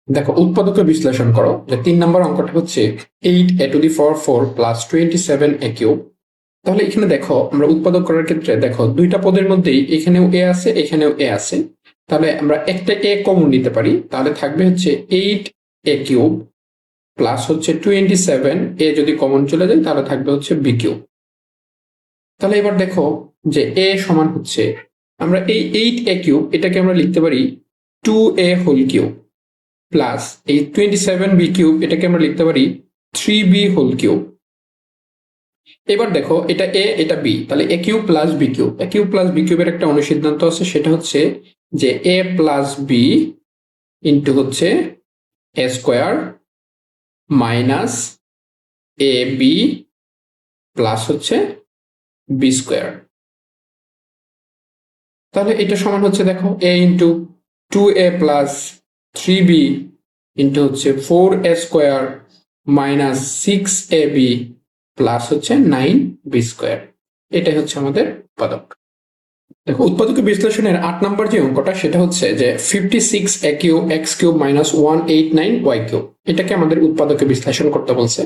দেখো উৎপাদকে বিশ্লেষণ করো, যে 3 নম্বর অঙ্কটা হচ্ছে 8a⁴ প্লাস 27a³। তাহলে এখানে দেখো আমরা উৎপাদক করার ক্ষেত্রে দেখো দুইটা পদের মধ্যেই এখানেও এ আছে এখানেও এ আছে, তাহলে আমরা একটা এ কমন নিতে পারি, তাহলে থাকবে হচ্ছে 8a³ প্লাস হচ্ছে 27, এ যদি কমন চলে যায় তাহলে থাকবে হচ্ছে b³। তাহলে এবার দেখো যে এ সমান হচ্ছে, আমরা এই 8a³ এটাকে আমরা লিখতে পারি 2a³ প্লাস এই 27b³ এটাকে আমরা লিখতে পারি 3b³। এবার দেখো এটা এ এটা বি, তাহলে a³ plus b³ a³ plus b³ এর একটা অনুসিদ্ধান্ত আছে, সেটা হচ্ছে যে a প্লাস বি ইন্টু হচ্ছে a square minus A B plus হচ্ছে বি স্কোয়ার। তাহলে এটা সমান হচ্ছে দেখো a into 2a plus 3b into হচ্ছে 4a square minus 6ab plus হচ্ছে 9b স্কোয়ার। এটাই হচ্ছে আমাদের উৎপাদক। দেখো উৎপাদক বিশ্লেষণের 8 নম্বর যে অঙ্কটা সেটা হচ্ছে যে 56a³ x³ মাইনাস 189y³, এটাকে আমাদের উৎপাদকে বিশ্লেষণ করতে বলছে।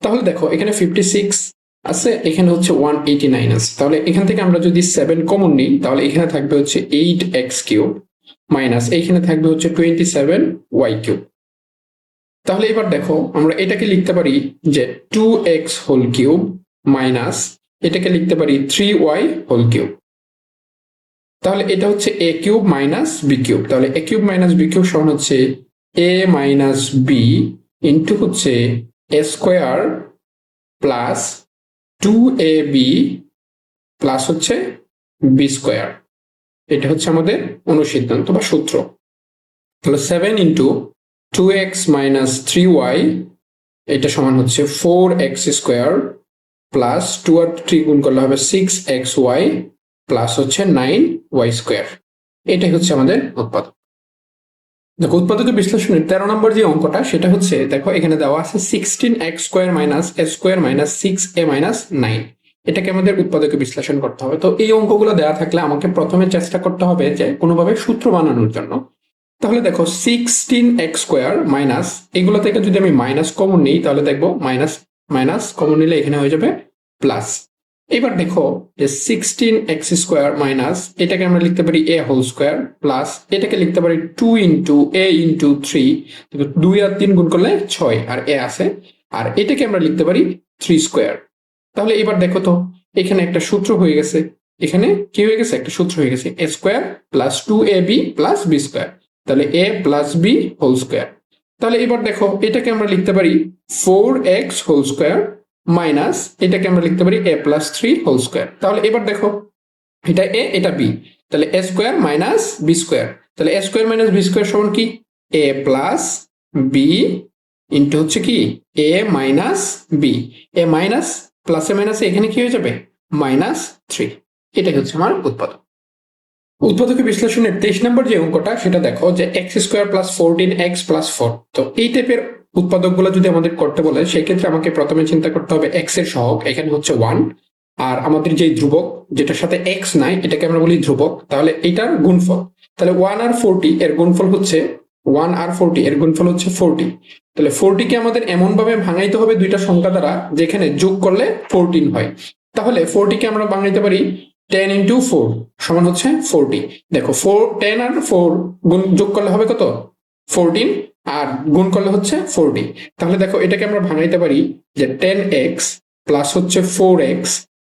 তাহলে দেখো এখানে 56 আছে, এখানে হচ্ছে 189 আছে, তাহলে এখান থেকে আমরা যদি 7 কমন নিই তাহলে এখানে থাকবে হচ্ছে 8x³ মাইনাস এইখানে থাকবে হচ্ছে 27y³। তাহলে এবার দেখো আমরা এটাকে লিখতে পারি যে 2x³ মাইনাস এটাকে লিখতে পারি 3y³। তাহলে এটা হচ্ছে a³ মাইনাস b³ তাহলে a³ মাইনাস b³ সমান হচ্ছে a মাইনাস বি ইন্টু হচ্ছে a square plus 2ab plus হচ্ছে b স্কোয়ার। এটা হচ্ছে আমাদের অনুসিদ্ধান্ত বা সূত্র। তাহলে 7 ইন্টু 2x মাইনাস 3y এটা সমান হচ্ছে 4x স্কোয়ার প্লাস 2 আর 3 গুণ করলে হবে 6xy প্লাস হচ্ছে 9y স্কোয়ার। এটাই হচ্ছে আমাদের উৎপাদক। দেখো উৎপাদকের বিশ্লেষণের 13 নম্বর যে অঙ্কটা সেটা হচ্ছে দেখো এখানে দেওয়া আছে 16x² minus a square minus 6a minus 9, এটাকে আমাদের উৎপাদকে বিশ্লেষণ করতে হবে। তো এই অঙ্কগুলো দেওয়া থাকলে আমাকে প্রথমে চেষ্টা করতে হবে যে কোনোভাবে সূত্র বানানোর জন্য। তাহলে দেখো 16x² মাইনাস এগুলো থেকে যদি আমি মাইনাস কমন নিই তাহলে দেখবো মাইনাস মাইনাস কমন নিলে এখানে হয়ে যাবে প্লাস। এবার দেখো যে 16x² মাইনাস এটাকে আমরা লিখতে পারি a হোল স্কোয়ার প্লাস এটাকে লিখতে পারি 2 ইন্টু a ইন্টু 3, 2 আর 3 গুণ করলে 6 আর a আছে, আর এটাকে আমরা লিখতে পারি 3 স্কোয়ার। তাহলে এবার দেখো তো এখানে একটা সূত্র হয়ে গেছে, এখানে কি হয়ে গেছে একটা সূত্র হয়ে গেছে a square plus 2ab plus b square, তাহলে a plus B whole square. তাহলে এবার দেখো এটাকে আমরা লিখতে পারি 4x হোল স্কোয়ার মাইনাস এটাকে আমরা লিখতে পারি a প্লাস 3 হোল স্কোয়ার। তাহলে এবার দেখো এটা a এটা b, তাহলে a square minus B square, তাহলে a square minus B square সমান কি a প্লাস বি ইন্টু হচ্ছে কি a minus B, a minus প্লাসে মাইনাসে এখানে কি হয়ে যাবে মাইনাস 3। এটাই হচ্ছে আমার উৎপাদক। উৎপাদকের বিশ্লেষণের 23 নম্বর যে অঙ্কটা সেটা দেখো যে x² প্লাস 14x প্লাস 4। তো এই টাইপের উৎপাদকগুলো যদি আমাদের করতে বলে সেক্ষেত্রে আমাকে প্রথমে চিন্তা করতে হবে x এর সহগ, এখানে হচ্ছে 1, আর আমাদের যে ধ্রুবক যেটার সাথে x নাই এটাকে আমরা বলি ধ্রুবক, তাহলে এটার গুণফল, তাহলে 1 আর 40 এর গুণফল হচ্ছে 1 আর 40 এর গুণফল হচ্ছে 40। তাহলে 40 কে আমাদের এমন ভাবে ভাঙাইতে হবে দুইটা সংখ্যা দ্বারা যেখানে যোগ করলে 14 হয়। তাহলে 40 কে আমরা ভাঙাইতে পারি 10 ইন্টু 4 সমান হচ্ছে 40। দেখো 10 আর 4 গুণ যোগ করলে হবে কত 14, আর গুণ করলে হচ্ছে 40। তাহলে দেখো এটাকে আমরা ভাঙাইতে পারি যে 10x প্লাস হচ্ছে 4x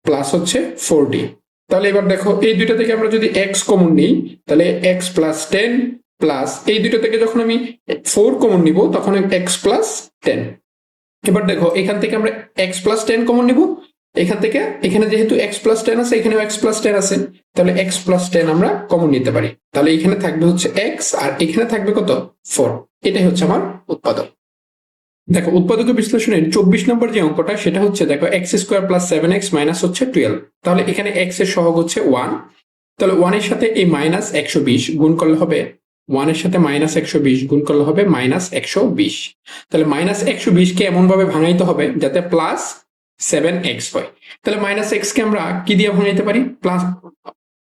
প্লাস হচ্ছে 40। তাহলে এবার দেখো এই দুইটা থেকে আমরা যদি x কমন নিই তাহলে x প্লাস 10 প্লাস এই দুইটা থেকে যখন আমি 4 কমন নিব তখন x প্লাস 10। এবার দেখো এখান থেকে আমরা x প্লাস 10 কমন নিব, এখান থেকে এখানে যেহেতু x প্লাস 10 আছে এখানেও x প্লাস 10 আছে, তাহলে x প্লাস 10 আমরা কমন নিতে পারি, তাহলে এখানে থাকবে হচ্ছে x আর এখানে থাকবে কত 4। এটাই হচ্ছে আমার উৎপাদক। দেখো উৎপাদক বিশ্লেষণের 24 নম্বর যে অঙ্কটা সেটা হচ্ছে দেখো x² প্লাস 7x মাইনাস হচ্ছে 12। তাহলে এখানে x এর সহগ হচ্ছে 1, তাহলে 1 এর সাথে এই মাইনাস 120 গুণ করলে হবে 1 এর সাথে মাইনাস 120 গুণ করলে হবে মাইনাস 120। তাহলে মাইনাস 120 কে এমন ভাবে ভাঙাইতে হবে যাতে প্লাস 7x হয়। তাহলে মাইনাস x কে আমরা কি দিয়ে ভাঙাইতে পারি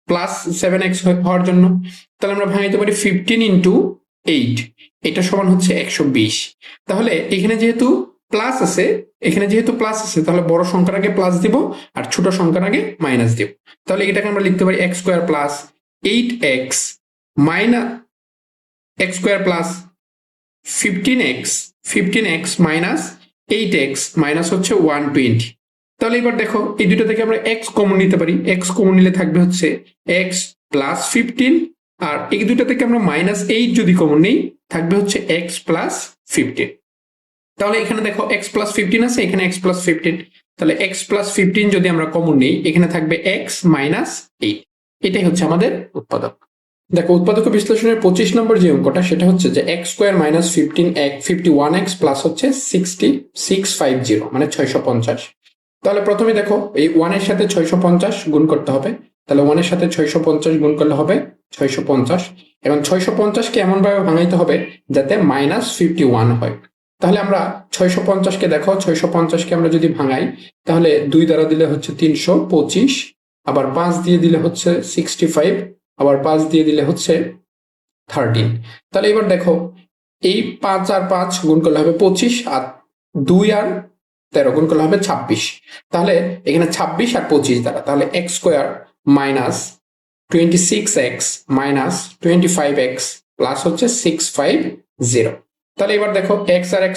প্লাস 7x হওয়ার জন্য, তাহলে আমরা ভাঙাইতে পারি 15 ইন্টু 8, এটা সমান হচ্ছে 120। তাহলে এখানে যেহেতু প্লাস আছে, তাহলে বড় সংখ্যার আগে প্লাস দিব আর ছোট সংখ্যার আগে মাইনাস দিব। তাহলে এটাকে আমরা লিখতে পারি x square plus 8x minus x square plus 15x minus 8x minus হচ্ছে 120। তাহলে এবার দেখো এই দুটো থেকে আমরা x কমন নিতে পারি, x কমন নিলে থাকবে হচ্ছে x প্লাস 15, আর এই দুটো থেকে আমরা -8 যদি কমন নিই থাকবে হচ্ছে x প্লাস 15। তাহলে এখানে দেখো x প্লাস 15 আছে, এখানে x প্লাস 15, তাহলে x প্লাস 15 যদি আমরা কমন নিই এখানে থাকবে x মাইনাস 8। এটাই হচ্ছে আমাদের উৎপাদক। দেখো উৎপাদক বিশ্লেষণের 25 নম্বর যে অঙ্কটা সেটা হচ্ছে যে x square minus 51x plus হচ্ছে 6650 মানে 650। তাহলে প্রথমে দেখো এই 1 এর সাথে 650 গুণ করতে হবে, তাহলে 1 এর সাথে 650 গুণ করলে হবে 650, এবং 650 কে এমন ভাবে ভাঙাইতে হবে যাতে -51 হয়। তাহলে আমরা 650 কে দেখো 650 কে আমরা যদি ভাঙাই তাহলে 2 দ্বারা দিলে হচ্ছে 325, আবার 5 দিয়ে দিলে হচ্ছে 65, আবার 5 দিয়ে দিলে হচ্ছে 13। তাহলে এবার দেখো এই 5 আর 5 গুণ করলে হবে 25, আর 2 আর 13 গুণ করলে হবে 26। তাহলে এখানে 26 আর 25 দ্বারা, তাহলে x square minus 26x minus 25x plus হচ্ছে 650। তাহলে এবার দেখো x আর x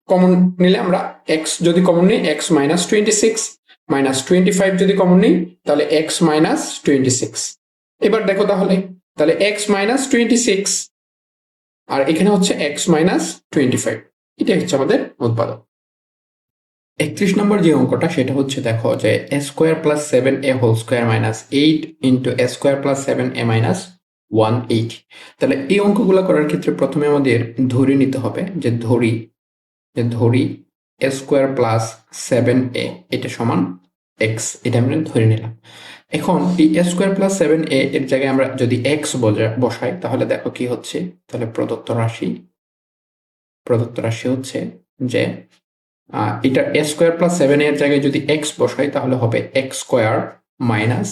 কমন নিলে আমরা x যদি কমন নিই x মাইনাস 26 মাইনাস 25 যদি কমন নিই তাহলে x মাইনাস 26। এবার দেখো তাহলে x মাইনাস 26 আর এখানে হচ্ছে x মাইনাস 25, এটা হচ্ছে আমাদের উৎপাদক। 31 নম্বর যে অঙ্কটা সেটা হচ্ছে দেখো যে a square plus 7a whole square minus 8 into a square plus 7a minus 180। তাহলে এই অঙ্কগুলো করার ক্ষেত্রে প্রথমে আমাদের ধরে নিতে হবে যে ধরি a স্কোয়ার প্লাস 7a এটা সমান x, এটা আমরা ধরে নিলাম। এখন এই a স্কোয়ার প্লাস 7a এর জায়গায় আমরা যদি x বসাই তাহলে দেখো কি হচ্ছে, তাহলে প্রদত্ত রাশি হচ্ছে যে এটা a স্কোয়ার প্লাস 7a এর জায়গায় যদি x বসাই তাহলে হবে x square minus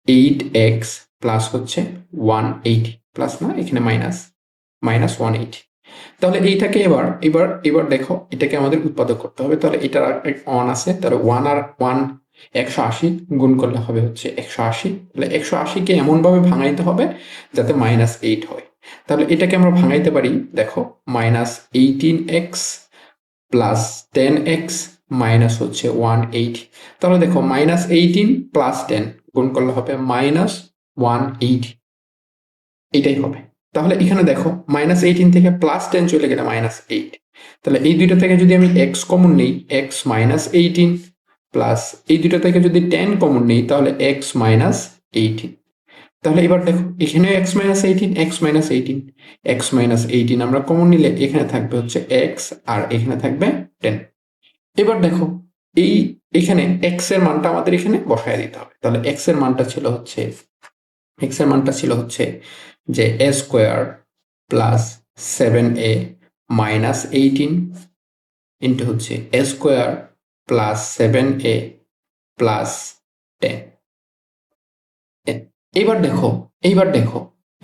8x plus হচ্ছে 180, প্লাস না এখানে মাইনাস 180। তাহলে এইটাকে এবার দেখো এটাকে আমাদের উৎপাদক করতে হবে। তাহলে এটার 1 আছে, তাহলে 1 আর 1 180 গুণ করলে হবে হচ্ছে 180। তাহলে 180 কে এমন ভাবে ভাঙাইতে হবে যাতে -8 হয়। তাহলে এটাকে আমরা ভাঙাইতে পারি দেখো -18x প্লাস 10x মাইনাস হচ্ছে 180। তাহলে দেখো -18 প্লাস 10 গুণ করলে হবে -180, এটাই হবে। তাহলে এখানে দেখো -18 থেকে +10 চলে গেলে -8। তাহলে এই দুইটা থেকে যদি আমি x কমন নেই x -18 প্লাস এই দুইটা থেকে যদি 10 কমন নেই তাহলে x -18। তাহলে এবার দেখো এখানে x -18 আমরা কমন নিলে এখানে থাকবে হচ্ছে x আর এখানে থাকবে 10। এবার দেখো এখানে x এর মানটা আমাদের এখানে বসায় দিতে হবে। তাহলে x এর মানটা ছিল হচ্ছে যে a square plus 7a minus 18 into হচ্ছে a square plus 7a plus 10।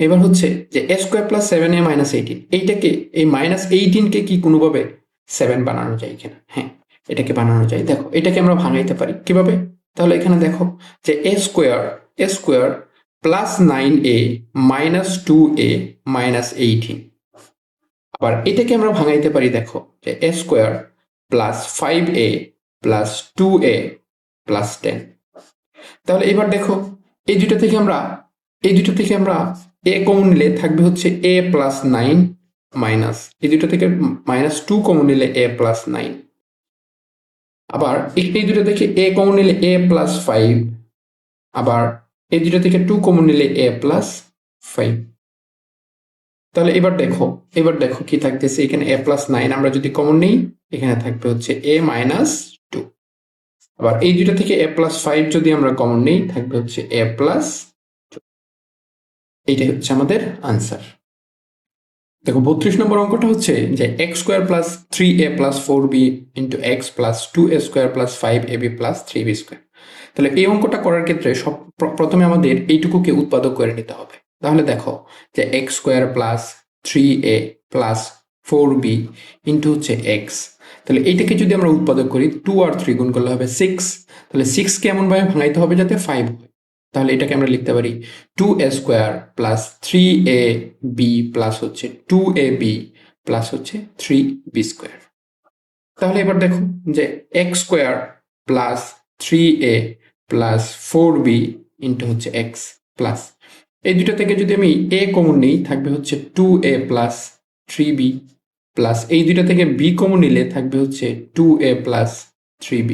এবার হচ্ছে যে a square plus 7a minus 18 এইটাকে এই -18 কে কি কোনোভাবে 7 বানানো যায় কিনা? হ্যাঁ, এটাকে বানানো যায়। দেখো এটাকে আমরা ভাঙাইতে পারি কিভাবে? তাহলে এখানে দেখো যে a square plus 9a minus 2a minus 18, আবার এটাকে আমরা ভাঙাইতে পারি দেখো যে a square plus 5a plus 2a plus 10। তাহলে এবার দেখো এই দুটো থেকে আমরা a কমন নিলে থাকবে হচ্ছে a প্লাস 9 মাইনাস এই দুটো থেকে -2 কমন নিলে a প্লাস 9, আবার এই দুটো থেকে a কমন নিলে a প্লাস 5, আবার এই দুটো থেকে 2 কমন নিলে a প্লাস 5। তাহলে এবার দেখো কি থাকতেছে এখানে a প্লাস 9 আমরা যদি কমন নেই এখানে থাকবে হচ্ছে a মাইনাস 2, আবার এই দুটো থেকে a প্লাস 5 যদি আমরা কমন নেই থাকবে হচ্ছে a প্লাস 2। এইটাই হচ্ছে আমাদের আনসার। দেখো 32 নম্বর অঙ্কটা হচ্ছে যে x square plus 3a plus 4b into x plus 2a square plus 5ab plus 3b square. তাহলে এই অঙ্কটা করার ক্ষেত্রে প্রথমে আমাদের এইটুকুকে উৎপাদক করে নিতে হবে। তাহলে দেখো যে x square plus 3a plus 4b into হচ্ছে এক্স। তাহলে এইটাকে যদি আমরা উৎপাদক করি 2 আর 3 গুণ করলে হবে 6। তাহলে 6কে এমনভাবে ভাঙাইতে হবে যাতে 5 হয়। তাহলে এটাকে আমরা লিখতে পারি 2a square plus 3ab plus হচ্ছে 2ab প্লাস হচ্ছে 3b স্কোয়ার। তাহলে এবার দেখো যে x square plus 3a plus 4b into হচ্ছে এক্স প্লাস এই দুটো থেকে যদি আমি a কমন নিই থাকবে হচ্ছে 2a প্লাস 3b প্লাস এই দুটো থেকে b কমন নিলে থাকবে হচ্ছে 2a প্লাস 3b।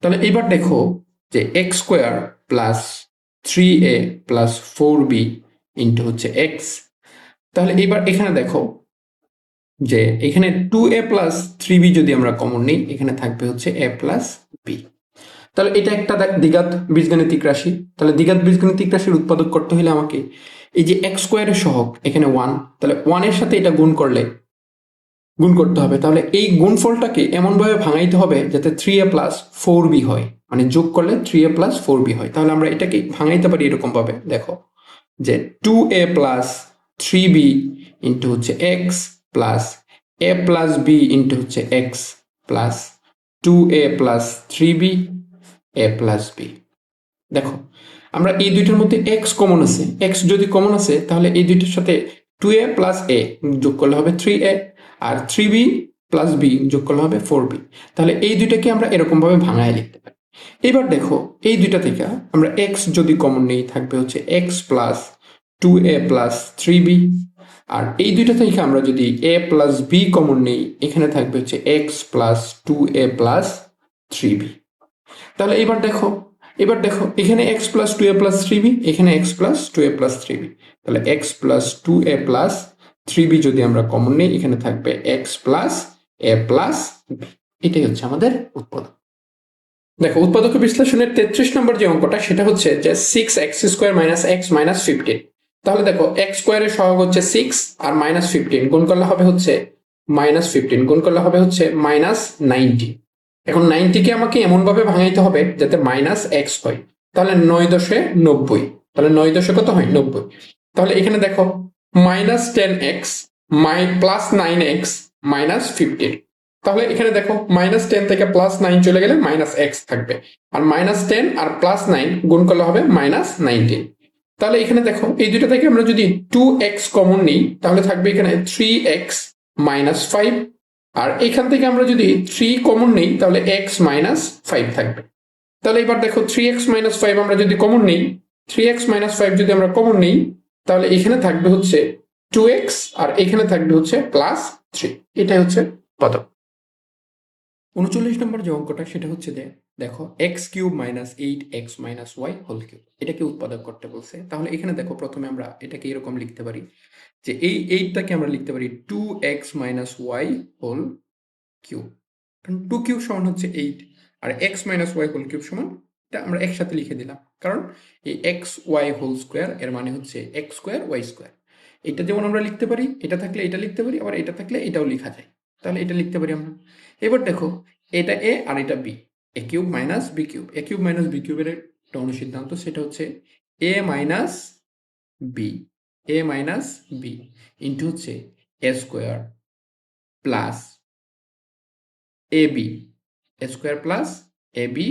তাহলে এবার দেখো যে x square plus 3a plus 4b into হচ্ছে এক্স। তাহলে এবার এখানে দেখো যে এখানে 2a প্লাস 3b যদি আমরা কমন নিই এখানে থাকবে হচ্ছে a প্লাস b। তাহলে এটা একটা দ্বিঘাত বীজগাণিতিক রাশি। তাহলে দ্বিঘাত বীজগাণিতিক রাশির উৎপাদক করতে হলে আমাকে এই যে এক্স স্কোয়ারের সহগ এখানে 1, তাহলে 1 এর সাথে এটা গুণ করতে হবে। তাহলে এই গুণফলটাকে এমনভাবে ভাঙাইতে হবে যাতে 3a প্লাস 4b হয়, মানে যোগ করলে 3a প্লাস 4b হয়। তাহলে আমরা এটাকে ভাঙাইতে পারি এরকম ভাবে, দেখো যে 2a প্লাস 3b ইন্টু হচ্ছে X plus a plus b into হচ্ছে X plus 2a plus 3b a plus b। দেখো আমরা এই দুইটার মধ্যে x কমন আছে, x যদি কমন আছে তাহলে এই দুইটার সাথে 2a প্লাস a যোগ করলে হবে 3a আর 3b প্লাস b যোগ করলে হবে 4b। তাহলে এই দুইটাকে আমরা এরকম ভাবে ভাঙায় লিখতে পারি। এবার দেখো এই দুইটা থেকে আমরা x যদি কমন নেই থাকবে হচ্ছে x plus 2a plus 3b আর এই দুইটা থেকে আমরা যদি a প্লাস b কমন নেই এখানে থাকবে হচ্ছে x plus 2a plus 3b। তাহলে এবার দেখো এখানে x plus 2a plus 3b, এখানে x plus 2a plus 3b। তাহলে x plus 2a plus 3b যদি আমরা কমন নিই এখানে থাকবে x plus a plus b। এটাই হচ্ছে আমাদের উৎপাদক। দেখো উৎপাদক বিশ্লেষণের 33 নম্বর যে অঙ্কটা সেটা হচ্ছে যে 6x square minus x minus 15। তাহলে দেখো x স্কোয়ারের সহগ হচ্ছে 6 আর মাইনাস 15 গুণ করলে হবে হচ্ছে মাইনাস 15 গুণ করলে হবে হচ্ছে মাইনাস 90। এখন 90কে আমাকে এমনভাবে ভাঙাইতে হবে যাতে মাইনাস এক্স হয়। তাহলে 9×90, তাহলে 9 কত হয় 90। তাহলে এখানে দেখো minus 10x plus 9x minus 15। তাহলে এখানে দেখো মাইনাস 10 থেকে প্লাস 9 চলে গেলে মাইনাস এক্স থাকবে আর মাইনাস 10 আর প্লাস 9 গুণ করলে হবে মাইনাস 19। তাহলে এখানে দেখো এই দুটো থেকে আমরা যদি 2x কমন নিই তাহলে থাকবে এখানে 3x মাইনাস 5 আর এখান থেকে আমরা যদি 3 কমন নেই তাহলে x মাইনাস 5 থাকবে। তাহলে এবার দেখো 3x মাইনাস 5 আমরা যদি কমন নেই, 3x মাইনাস 5 যদি আমরা কমন নেই তাহলে এখানে থাকবে হচ্ছে 2x আর এখানে থাকবে হচ্ছে প্লাস 3। এটাই হচ্ছে পদক। 39 নম্বর যে অঙ্কটা সেটা হচ্ছে যে দেখো X cube minus 8x minus Y whole cube, এটাকে উৎপাদক করতে বলছে। তাহলে এখানে দেখো প্রথমে আমরা এটাকে এরকম লিখতে পারি যে এই 8টাকে আমরা লিখতে পারি 2x minus Y whole cube, কারণ 2 কিউব সমান হচ্ছে 8 আর x minus Y whole cube সমান, এটা আমরা একসাথে লিখে দিলাম কারণ এই এক্স ওয়াই হোল স্কোয়ার এর মানে হচ্ছে এক্স স্কোয়ার ওয়াই স্কোয়ার। এটা যেমন আমরা লিখতে পারি, এটা থাকলে এটা লিখতে পারি, আবার এটা থাকলে এটাও লেখা যায়। তাহলে এটা লিখতে পারি আমরা। এবার দেখো এটা এ আর এটা বি, এ কিউব মাইনাস বি কিউব, এ কিউব মাইনাস বি কিউবের একটা অনুসিদ্ধান্ত সেটা হচ্ছে এ মাইনাস বি ইন্টু হচ্ছে এ square plus A B, A square plus A B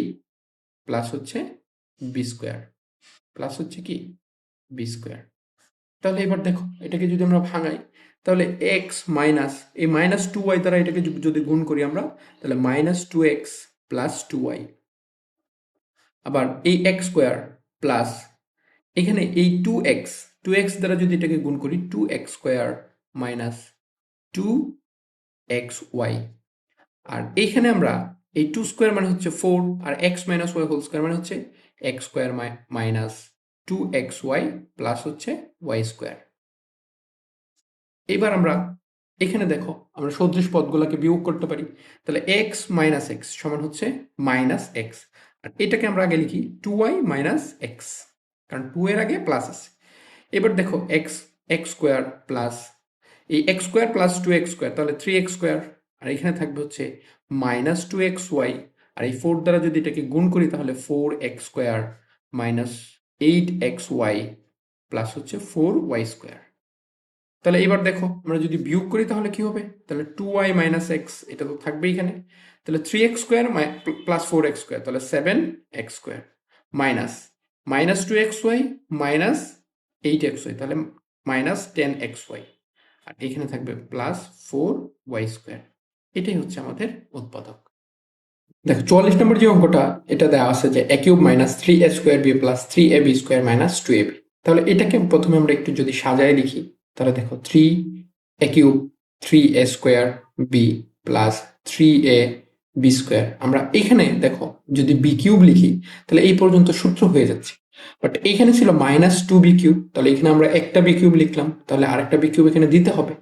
plus হচ্ছে বি স্কোয়ার প্লাস হচ্ছে কি বি স্কোয়ার। তাহলে এবার দেখো এটাকে যদি আমরা ভাঙাই তাহলে এক্স মাইনাস এই মাইনাস 2y দ্বারা এটাকে যদি গুণ করি আমরা তাহলে মাইনাস 2x প্লাস 2y, আবার এই এক্স স্কোয়ার প্লাস এখানে এই 2x দ্বারা যদি এটাকে গুণ করি 2x স্কোয়ার মাইনাস 2xy, আর এইখানে আমরা এই 2 স্কোয়ার মানে হচ্ছে 4 আর x minus Y whole square মানে হচ্ছে X square minus 2xy plus হচ্ছে ওয়াই স্কোয়ার। এবার আমরা এখানে দেখো আমরা সদৃশ পদগুলোকে বিয়োগ করতে পারি। তাহলে x মাইনাস এক্স সমান হচ্ছে মাইনাস এক্স, আর এটাকে আমরা আগে লিখি 2y মাইনাস এক্স, কারণ 2 এর আগে প্লাস আছে। এবার দেখো এক্স স্কোয়ার প্লাস এই x square plus 2x square তাহলে 3x স্কোয়ার, আর এখানে থাকবে হচ্ছে মাইনাস 2xy, আর এই 4 দ্বারা যদি এটাকে গুণ করি তাহলে 4x square minus 8xy plus হচ্ছে 4y স্কোয়ার। তাহলে এবার দেখো আমরা যদি বিয়োগ করি তাহলে কি হবে, তাহলে 2y মাইনাস এক্স এটা তো থাকবে এখানে, তাহলে 3x square plus 4x square, তাহলে 7x square minus minus 2xy minus 8xy, তাহলে মাইনাস 10xy, আর এখানে থাকবে প্লাস 4y স্কোয়ার। এটাই হচ্ছে আমাদের উৎপাদক। দেখো 44 নম্বর যে অঙ্কটা এটা দেওয়া আছে যে a cube minus 3a square B plus 3ab square minus 2ab। তাহলে এটাকে প্রথমে আমরা একটু যদি সাজায় লিখি, তাহলে দেখো 3a cube 3a square B plus 3ab square, আমরা এখানে দেখো যদি বি কিউব লিখি তাহলে এই পর্যন্ত সূত্র হয়ে যাচ্ছে, বাট এখানে ছিল মাইনাস 2b কিউব, তাহলে এখানে আমরা একটা বি কিউব লিখলাম, তাহলে আরেকটা বি কিউব এখানে দিতে হবে।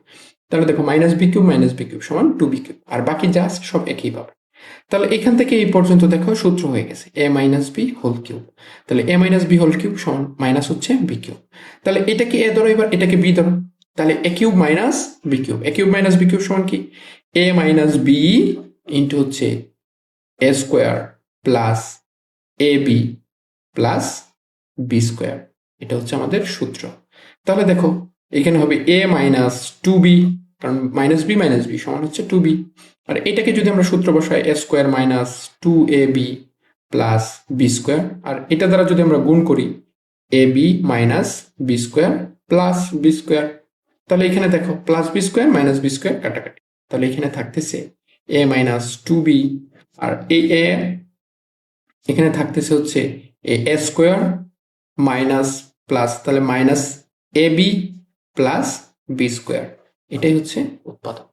তাহলে দেখো মাইনাস বি কিউব সমান 2b কিউব, আর বাকি যা আছে সব একই পাবে। তাহলে এখান থেকে এই পর্যন্ত দেখো সূত্র হয়ে গেছে a minus B whole cube, তাহলে a minus B whole cube সমান মাইনাস হচ্ছে বি কিউব। তাহলে এটাকে a ধরো, এবার এটাকে বি ধরো, তাহলে a cube minus B cube সমান কি a মাইনাস বি ইন্টু হচ্ছে a square plus A B plus B square, এটা হচ্ছে আমাদের সূত্র। তাহলে দেখো এখানে হবে a মাইনাস টু বি, কারণ মাইনাস বি সমান হচ্ছে 2b, আর এটাকে যদি আমরা সূত্র বসাই a square minus 2ab plus B square, আর এটা দ্বারা যদি আমরা গুণ করি ab minus B square plus B square, তাহলে এখানে দেখো plus B square minus B square কাটাকাটি, তাহলে এখানে থাকতেছে a মাইনাস 2b, আর এই a এখানে থাকতেছে হচ্ছে a স্কোয়ার মাইনাস প্লাস, তাহলে minus ab plus B square, এটাই হচ্ছে উৎপাদক।